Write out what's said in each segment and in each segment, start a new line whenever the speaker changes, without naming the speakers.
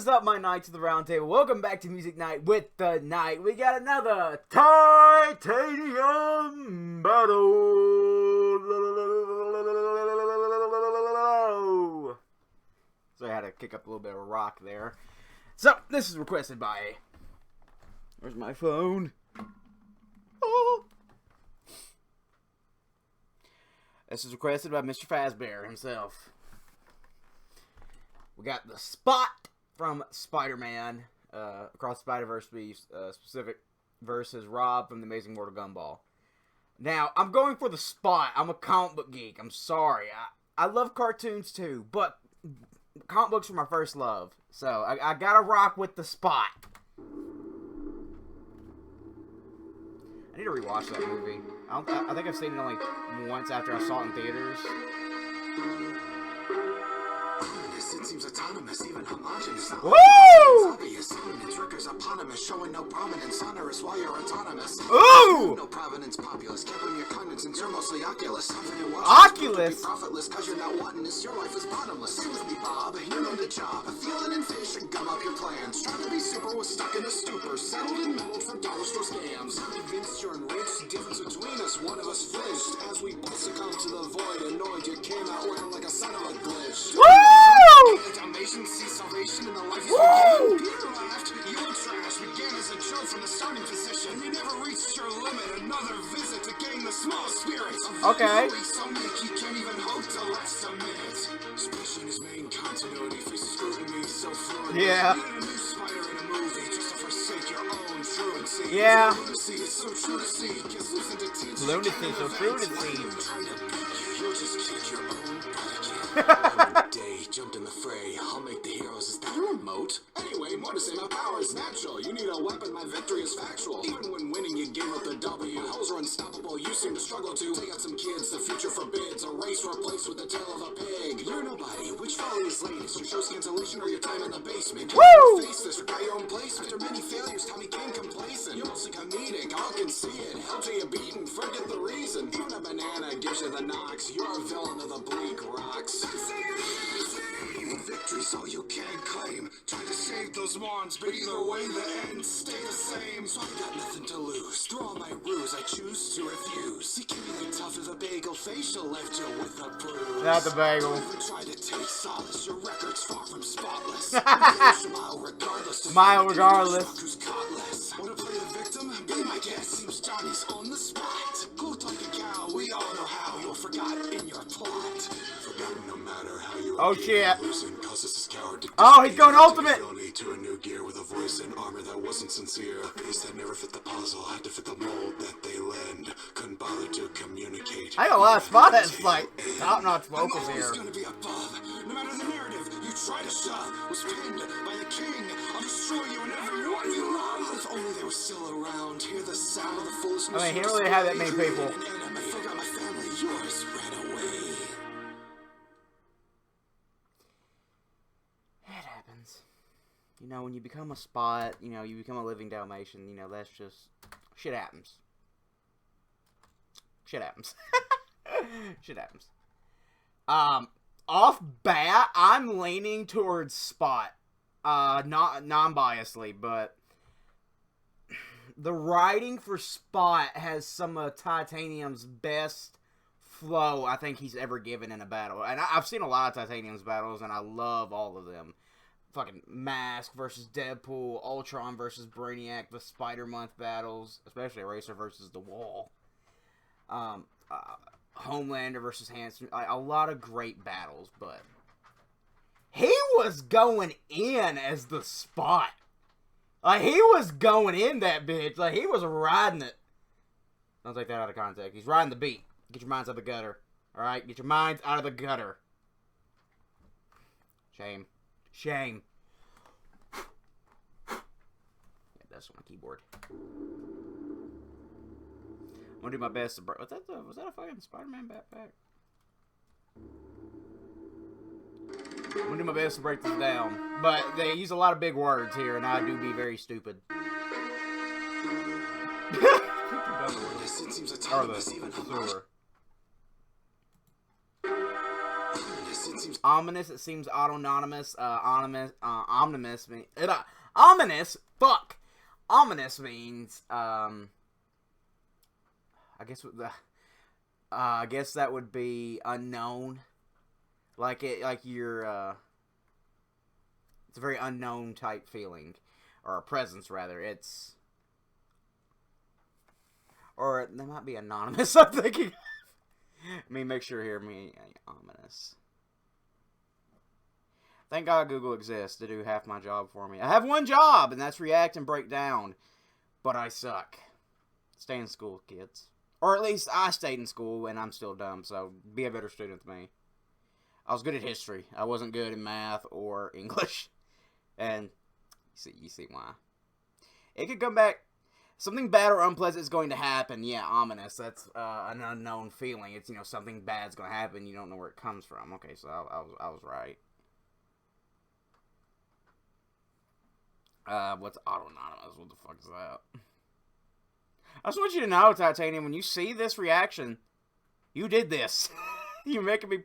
is up, my Knights of the Round Table? Welcome back to Music Night with the Knight. We got another Titanium battle. So I had to kick up a little bit of a rock there. So, this is requested by... Where's my phone? Oh. This is requested by Mr. Fazbear himself. We got the Spot from Spider-Man, Across the Spider-Verse to be specific, versus Rob from The Amazing World of Gumball. Now, I'm going for the Spot. I'm a comic book geek. I'm sorry. I love cartoons too, but comic books are my first love. So, I gotta rock with the Spot. I need to rewatch that movie. I think I've seen it only once after I saw it in theaters.
It seems autonomous, even homogenous.
Woo!
Obvious. Its records eponymous, showing no prominence, sonorous while you're autonomous.
Ooh!
No provenance, populous. Can't bring your cognizance, you're mostly Oculus.
Oculus?
Profitless, cause you're not wanting this, your life is bottomless. Stay with me, Bob, you know the job. Feeling and fish and gum up your plans. Trying to be super was stuck in a stupor. Settled and meddled for dollar store scams. Convinced you're enriched, difference between us, one of us flinched. As we both succumbed to the void, annoyed you came out wearing like a son of a glitch.
Woo!
The Dalmatians see salvation in the life is
Woo!
Peter laughed, your trash began as a joke from the starting position. You never reached your limit, another visit to gain the small spirit of
Okay.
so Nick, you can't even hope to last a minute. Spacing his main continuity faces scrutiny so fluid.
Yeah.
You need a new spider in a movie just to forsake your own truancy.
Yeah.
Lunacy, it's so true to see. Gets loose into teens.
Lunacy, so true to see.
Trying to beat you, you'll just kick your own butt again. Day jumped in the fray. I'll make the heroes. Is that a remote? Anyway, more to say, my power is natural. You need a weapon, my victory is factual. Even when winning, you gave up the W. Hoes are unstoppable, you seem to struggle to. Take out some kids, the future forbids. A race replaced with the tail of a pig. You're nobody. Which folly is latest? Your show's cancellation or your time in the basement?
Woo!
Face this, forgot your own place. After many failures, Tommy came complacent. You're mostly comedic, all can see it. Held to you beaten, forget the reason. Even a banana gives you the knocks. You're a villain of the bleak rocks. Victory's all you can claim. Try to save those wands, but either way the ends stay the same. So I got nothing to lose. Through all my ruse, I choose to refuse. You can be tough if a bagel facial left you with a bruise.
Not the bagel.
Don't even try to take solace. Your record's far from spotless. Smile regardless.
Smile regardless.
Who's caught less. Wanna play the victim? Be my guest. Seems Johnny's on the spot. Cooked like a cow. We all know how you're forgotten in your plot. Forgotten no matter how you.
Oh shit.
Coward
Oh, he's going ultimate.
To a new gear with a voice and armor that wasn't sincere. A piece that never fit the puzzle, had to fit the mold that they lend. Couldn't bother to communicate.
I got a lot of Spot has like top-notch vocals here.
Gonna be above. No matter the narrative you try to shove was pinned by the king. I'll destroy you and everyone you love. If only they were still around. Hear the sound of the foolishness.
I mean, he don't really have that many people.
I forgot my family. Yours ran away.
It happens. You know, when you become a Spot, you know, you become a living Dalmatian, you know, that's just... Shit happens. Shit happens. Shit happens. Off bat, I'm leaning towards Spot. Not non-biasedly, but... The writing for Spot has some of Titanium's best flow I think he's ever given in a battle. And I've seen a lot of Titanium's battles, and I love all of them. Fucking Mask versus Deadpool, Ultron versus Brainiac, the Spider-Month battles, especially Eraser versus The Wall. Homelander versus Hanson. A lot of great battles, but... He was going in as the Spot. Like, he was going in that bitch. Like, he was riding it. Don't take that out of context. He's riding the beat. Get your minds out of the gutter. Alright? Get your minds out of the gutter. Shame. Shame. Yeah, that's on my keyboard. I'm gonna do my best to break. Was that a fucking Spider-Man backpack? I'm gonna do my best to break this down. But they use a lot of big words here, and I do be very stupid. Or the sewer.
seems
Ominous, it seems autonomous. Omnibus means ominous. Fuck. Ominous means I guess I guess that would be unknown. Like you're it's a very unknown type feeling, or a presence rather. It's, or there might be anonymous. I'm thinking. Let me make sure here. Ominous. Thank God Google exists to do half my job for me. I have one job, and that's react and break down. But I suck. Stay in school, kids. Or at least I stayed in school, and I'm still dumb, so be a better student than me. I was good at history. I wasn't good in math or English. And you see why. It could come back. Something bad or unpleasant is going to happen. Yeah, ominous. That's an unknown feeling. It's, something bad's going to happen. You don't know where it comes from. Okay, so I was right. What's autonomous? What the fuck is that? I just want you to know, Titanium, when you see this reaction, you did this. You're making me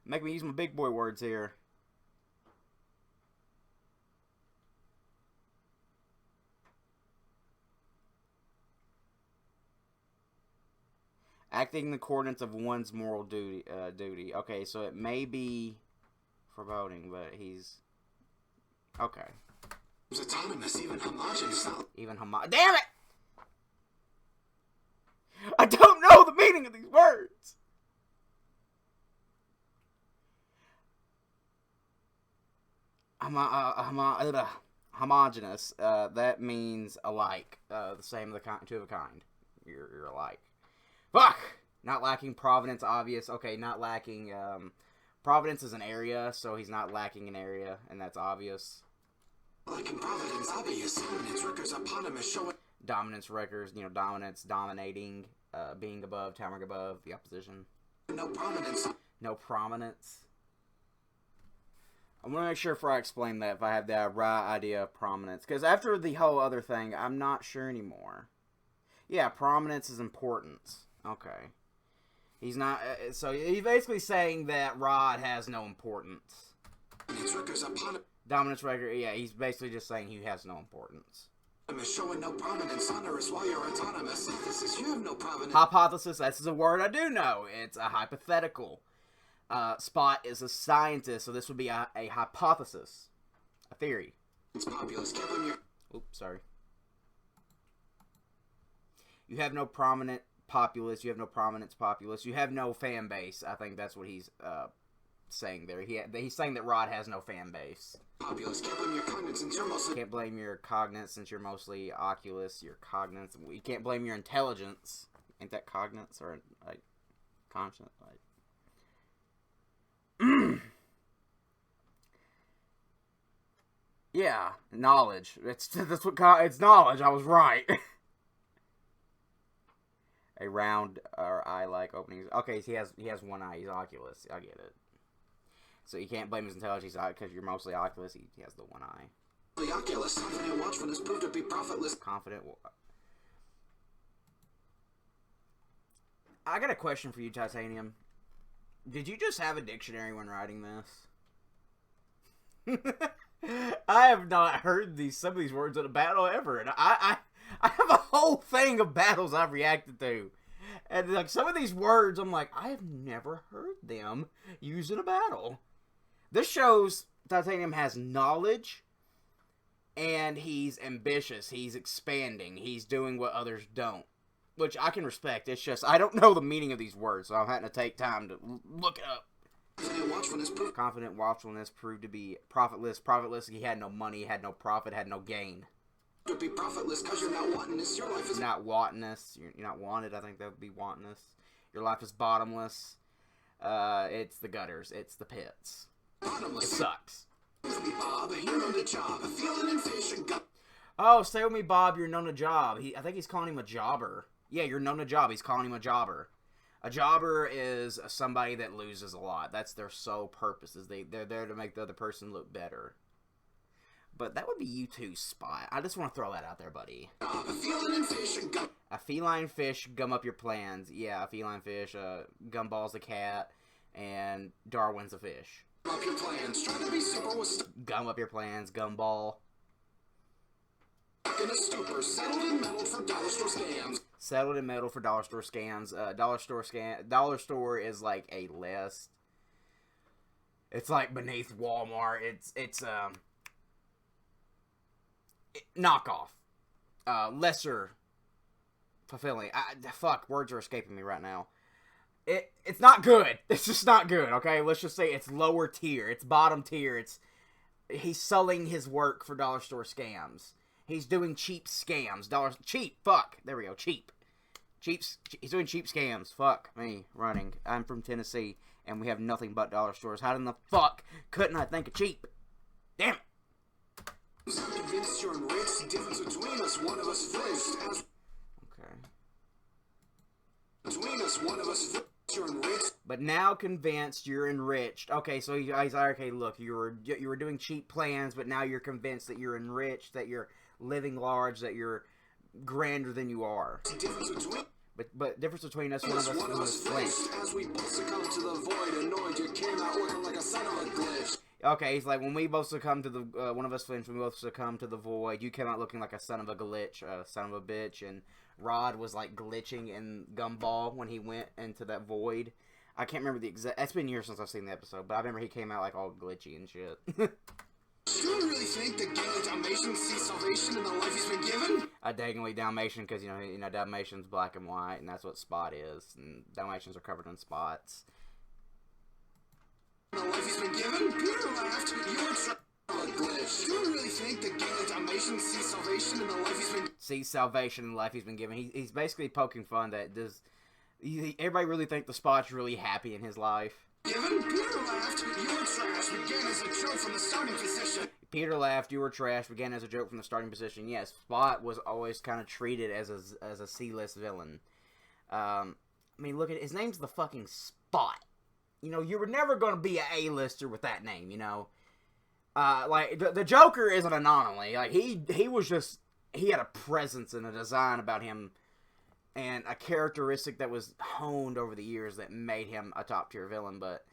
making me use my big boy words here. Acting in accordance of one's moral duty. Okay, so it may be foreboding, but he's okay.
it's autonomous, even homogeneous.
Damn it! I don't know the meaning of these words. Homogeneous. That means alike. The same, two of a kind. You're alike. Fuck! Not lacking providence, obvious. Okay, not lacking. Providence is an area, so he's not lacking an area, and that's obvious.
Like in Providence, obvious. Dominance records eponymous showing.
Dominance records, dominance, dominating, being above, towering above, the opposition.
No prominence.
No prominence. I'm going to make sure before I explain that if I have the right idea of prominence. Because after the whole other thing, I'm not sure anymore. Yeah, prominence is importance. Okay. He's not... so he's basically saying that Rod has no importance. Dominance record, yeah, he's basically just saying he has no importance.
Showing no prominence, honorous while you're autonomous. Hypothesis, you have no prominence.
Hypothesis, that's a word I do know. It's a hypothetical. Spot is a scientist, so this would be a hypothesis. A theory.
It's populous.
Oops, sorry. You have no prominent populace. You have no prominence populace. You have no fan base. I think that's what he's saying there. He's saying that Rod has no fan base.
Populous. Can't blame your cognizance since you're mostly...
Can't blame your cognizance since you're mostly oculus. Your cognizance. You can't blame your intelligence. Ain't that cognizance or like conscience? Like... yeah, knowledge. That's what it's knowledge. I was right. A round or eye-like openings. Okay, so he has one eye. He's oculus. I get it. So you can't blame his intelligence because you're mostly oculus. He has the one eye.
The oculus, confident watchfulness proved to be profitless.
Confident. I got a question for you, Titanium. Did you just have a dictionary when writing this? I have not heard some of these words in a battle ever, and I have a whole thing of battles I've reacted to, and like some of these words, I'm like, I have never heard them used in a battle. This shows Titanium has knowledge, and he's ambitious. He's expanding. He's doing what others don't, which I can respect. It's just I don't know the meaning of these words, so I'm having to take time to look it up. Confident watchfulness proved to be profitless. Profitless. He had no money, had no profit, had no gain.
To be profitless because you're not wantiness. Your life is
not wantonness. You're not wanted. I think that would be wantonness. Your life is bottomless. It's the gutters. It's the pits.
Bottomless.
It sucks.
Bob, you're on the job. Feeling and fish and gut.
Oh, stay with me, Bob. You're known a job. I think he's calling him a jobber. Yeah, you're known a job. He's calling him a jobber. A jobber is somebody that loses a lot. That's their sole purpose. They're there to make the other person look better. But that would be you too, Spot. I just want to throw that out there, buddy.
A feline fish and gum.
A feline fish gum up your plans. Yeah, a feline fish gumballs a cat. and Darwin's a fish.
Up your plans, try to be super with
Gum up your plans, gumball.
in a stupor, settled and meddled for dollar store scams.
Settled and meddled for dollar store scams. Dollar store is like a list. It's like beneath Walmart. It's knockoff. Lesser fulfilling. Fuck, words are escaping me right now. It's not good. It's just not good, okay? Let's just say it's lower tier. It's bottom tier. He's selling his work for dollar store scams. He's doing cheap scams. Fuck. There we go. Cheap. He's doing cheap scams. Fuck me. Running. I'm from Tennessee, and we have nothing but dollar stores. How in the fuck couldn't I think of cheap? Damn it.
I'm convinced you're enriched. The difference between us, one of us flinched. As
Okay.
between us, one of us flinched. You're enriched.
But now convinced you're enriched. Okay, so he's like, okay, look, you were doing cheap plans, but now you're convinced that you're enriched, that you're living large, that you're grander than you are.
The difference between
But difference between us, one of us flinched.
As we both succumb to the void, annoyed, you came out looking like a son of a glitch.
Okay, he's like, when we both succumb to the, one of us flinched, we both succumb to the void, you came out looking like a son of a glitch, son of a bitch, and Rod was like glitching in Gumball when he went into that void. I can't remember the exact, it's been years since I've seen the episode, but I remember he came out like all glitchy and shit.
Do you really think that Gately Dalmatian sees salvation in the life he's been given?
A Daggingly Dalmatian, because, you know, Dalmatian's black and white, and that's what Spot is, and Dalmatians are covered in spots.
The life he's been given? Peter laughed. You're a glitch. Do you really think that Gately Dalmatian sees salvation in the life he's been
Sees salvation in the life he's been given. He's basically poking fun that everybody really think the Spot's really happy in his life.
given? Peter laughed. You're trash. Began as a joke from the starting position.
Peter laughed, you were trash, began as a joke from the starting position. Yes, Spot was always kind of treated as a C-list villain. I mean, look at it. His name's the fucking Spot. You know, you were never going to be an A-lister with that name, you know. Like, the Joker is an anomaly. Like, he was just, he had a presence and a design about him and a characteristic that was honed over the years that made him a top-tier villain, but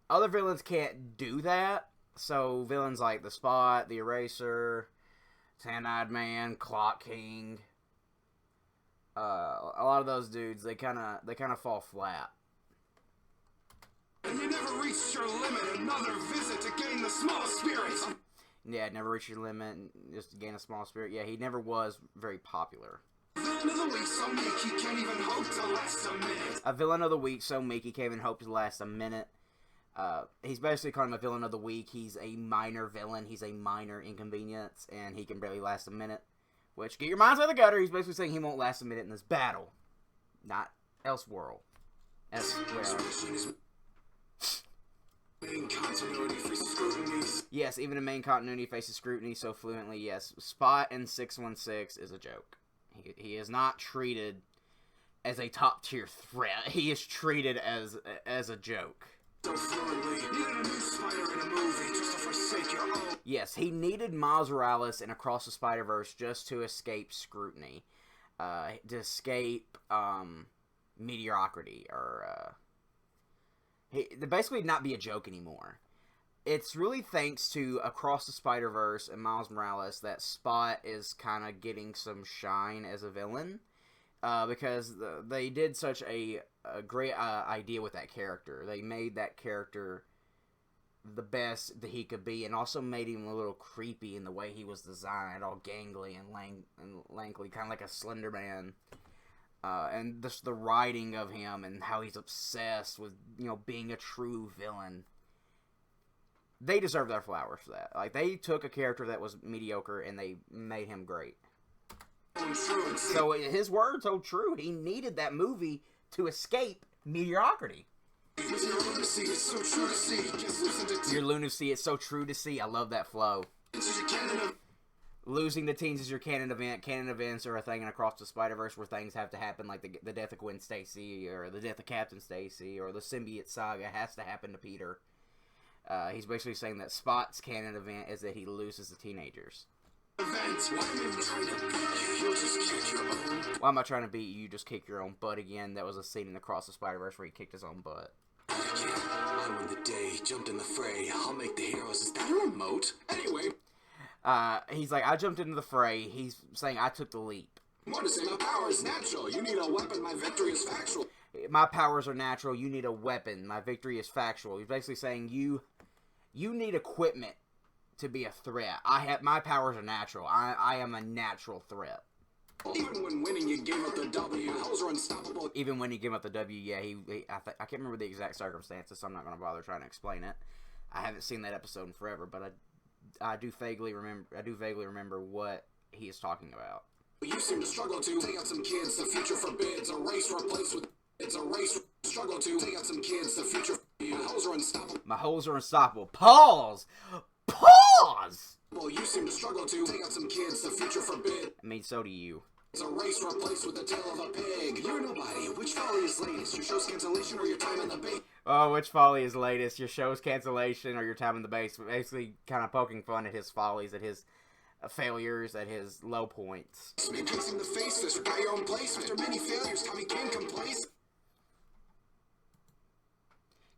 other villains can't do that. So, villains like the Spot, the Eraser, Tan-Eyed Man, Clock King, a lot of those dudes, they kind of fall flat.
And you never reached your limit. Another visit to gain the small spirits.
Yeah, never reached your limit, just to gain a small spirit. Yeah, he never was very popular.
Villain of the week, so meek he can't even hope to last a minute.
A villain of the week, so meek he can't even hope to last a minute. He's basically calling him a villain of the week. He's a minor villain. He's a minor inconvenience, and he can barely last a minute. Which, get your minds out of the gutter. He's basically saying he won't last a minute in this battle. Not Elseworld. Elsewhere.
Main continuity for scrutiny.
Yes, even in main continuity faces scrutiny so fluently, yes. Spot in 616 is a joke. He is not treated as a top-tier threat. He is treated as a joke.
So fluently, you need a new spider in a movie just to forsake your own.
Yes, he needed Miles Morales in Across the Spider-Verse just to escape scrutiny. To escape, mediocrity, or, to basically not be a joke anymore. It's really thanks to Across the Spider-Verse and Miles Morales that Spot is kind of getting some shine as a villain. Because they did such a great idea with that character. They made that character the best that he could be, and also made him a little creepy in the way he was designed, all gangly and lankly, kind of like a Slender Man. And just the writing of him and how he's obsessed with, being a true villain. They deserve their flowers for that. Like, they took a character that was mediocre and they made him great. So his words hold true. He needed that movie to escape mediocrity.
Your lunacy is so true to see. Just listen to
Your lunacy is so true to see. I love that flow. Losing the teens is your canon event. Canon events are a thing in Across the Spider-Verse where things have to happen, like the death of Gwen Stacy, or the death of Captain Stacy, or the symbiote saga has to happen to Peter. He's basically saying that Spot's canon event is that he loses the teenagers. Why am I trying to beat you? Just kick your own butt again. That was a scene in Across the Spider-Verse where he kicked his own butt.
I won the day, jumped in the fray. I'll make the heroes. Is that a remote? Anyway.
He's like, I jumped into the fray. He's saying I took the leap.
Want to say my power is natural. You need a weapon. My victory is factual.
My powers are natural. You need a weapon. My victory is factual. He's basically saying you need equipment to be a threat. My powers are natural. I am a natural threat.
Even when winning, you gave up the W. Hoes are unstoppable.
Even when he gave up the W, yeah, I can't remember the exact circumstances, so I'm not going to bother trying to explain it. I haven't seen that episode in forever, but I do vaguely remember what he is talking about.
You seem to struggle to take out some kids. The future forbids a race replaced with. It's a race. Struggle to take out some kids. The future. Your hoes are unstoppable.
My hoes are unstoppable. Pause. Pause.
Well, you seem to struggle to take out some kids. The future forbids.
I mean, so do you.
It's a race replaced with the tail of a pig. You're nobody. Which folly is latest? Your show's cancellation or your time in the base?
Oh, which folly is latest? Your show's cancellation or your time in the base? Basically, kind of poking fun at his follies, at his failures, at his low points.
Can't seem to face this. Forgot your own place. After many failures, Tommy came complacent.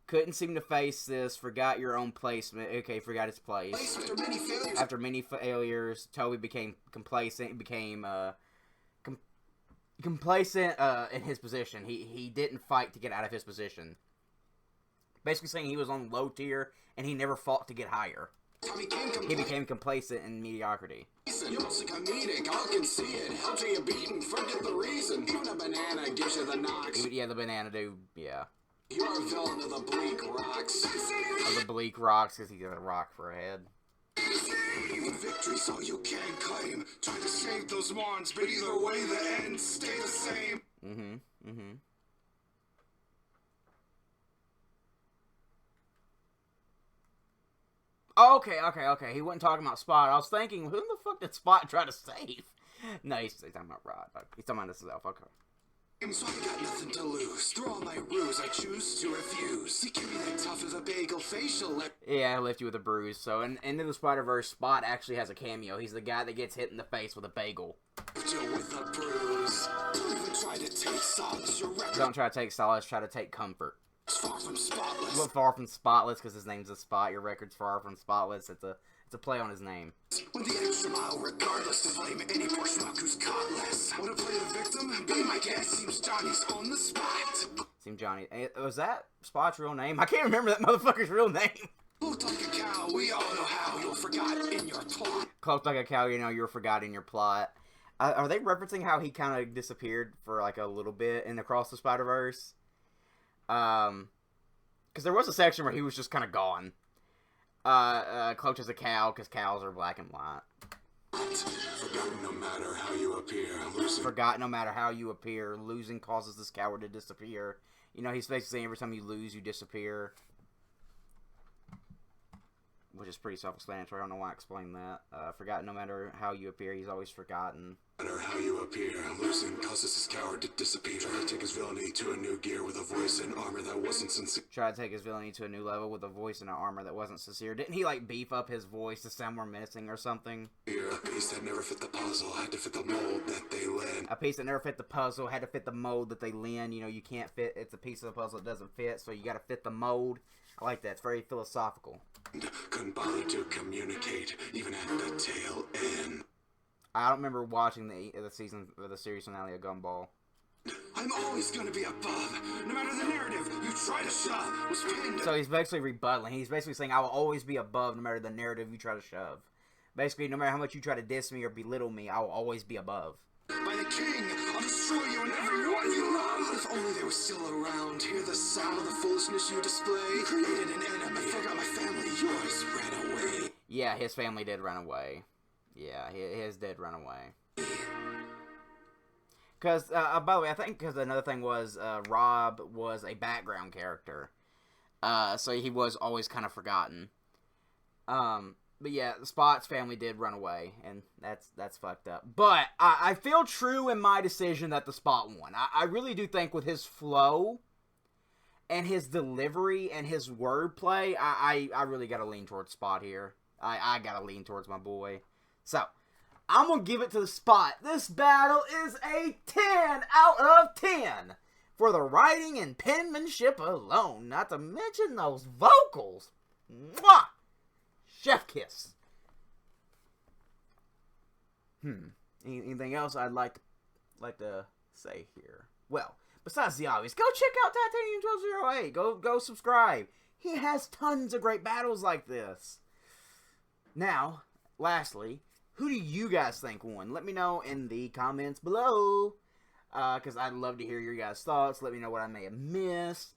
Couldn't seem to face this. Forgot your own placement. Okay, forgot his place.
After many failures,
Toby became complacent. Became complacent in his position. He didn't fight to get out of his position. Basically saying he was on low tier and he never fought to get higher. He became complacent in mediocrity.
You're mostly comedic, all can see it. Helps you beaten, forget the reason. Even a banana gives you the knocks.
Yeah, the banana dude, yeah.
You're a villain of the bleak rocks.
Of the bleak rocks, because he got a rock for a head.
Victory's all you can claim. Try to save those wands, but either way the ends stay the same.
Okay. He wasn't talking about Spot. I was thinking, who the fuck did Spot try to save? No, he's talking about Rod. He's talking about himself. Okay.
So I got nothing to lose. Through all my ruse, I choose to refuse. You can be that tough as a bagel facial.
Yeah, I left you with a bruise. So in Into the Spider-Verse, Spot actually has a cameo. He's the guy that gets hit in the face with a bagel.
With a bruise. Don't even try to take solace.
Don't try to take solace. Try to take comfort.
It's far from spotless.
Look far from spotless because his name's a Spot. Your record's far from spotless. It's a play on his name.
With the extra mile, regardless to blame any poor schmuck who's caught less. Want to play the victim? Be my guest. Seems Johnny's on the spot.
Seems Johnny. Was that Spot's real name? I can't remember that motherfucker's real name.
Cloaked like a cow, we all know how you'll forgot in your plot.
Cloaked like a cow, you know you're forgot in your plot. Are they referencing how he kind of disappeared for like a little bit in Across the Spider-Verse? Because there was a section where he was just kind of gone. Cloaked as a cow, because cows are black and white.
Forgotten no matter how you appear.
Forgotten no matter how you appear. Losing causes this coward to disappear. You know, he's basically saying every time you lose, you disappear. Which is pretty self-explanatory. I don't know why I explained that. Forgotten no matter how you appear, he's always forgotten.
No matter how you appear, losing causes this coward to disappear. Try to take his villainy to a new gear with a voice and armor that wasn't sincere.
Try to take his villainy to a new level with a voice and an armor that wasn't sincere. Didn't he, like, beef up his voice to sound more menacing or something?
A piece that never fit the puzzle had to fit the mold that they lend.
A piece that never fit the puzzle had to fit the mold that they lend. You know, you can't fit, it's a piece of the puzzle that doesn't fit, so you gotta fit the mold. I like that. It's very philosophical.
Couldn't bother to communicate, even at the tail end.
I don't remember watching the series finale of Gumball.
I'm always gonna be above, no matter the narrative you try to shove was pinned.
So he's basically rebutting. He's basically saying, I will always be above no matter the narrative you try to shove. Basically, no matter how much you try to diss me or belittle me, I will always be above.
By the king, I'll destroy you and everyone you love. If only they were still around. Hear the sound of the foolishness you display. You created an enemy. I forgot my family. Yours ran away.
Yeah, his family did run away. Yeah, his did run away. Because, by the way, I think because another thing was Rob was a background character. So he was always kind of forgotten. But yeah, Spot's family did run away, and that's fucked up. But I feel true in my decision that the Spot won. I really do think with his flow and his delivery and his wordplay, I really gotta lean towards Spot here. I gotta lean towards my boy. So, I'm gonna give it to the Spot. This battle is a 10 out of 10. for the writing and penmanship alone, not to mention those vocals. Mwah! Chef kiss. Anything else I'd like to say here? Well, besides the obvious, go check out Titanium 1208. Go subscribe. He has tons of great battles like this. Now, lastly, who do you guys think won? Let me know in the comments below. Because I'd love to hear your guys' thoughts. Let me know what I may have missed.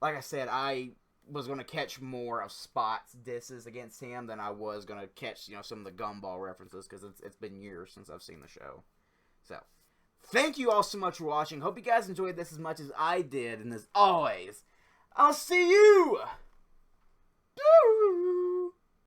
Like I said, I was going to catch more of Spot's disses against him than I was going to catch, some of the Gumball references, because it's been years since I've seen the show. So, thank you all so much for watching. Hope you guys enjoyed this as much as I did, and as always, I'll see you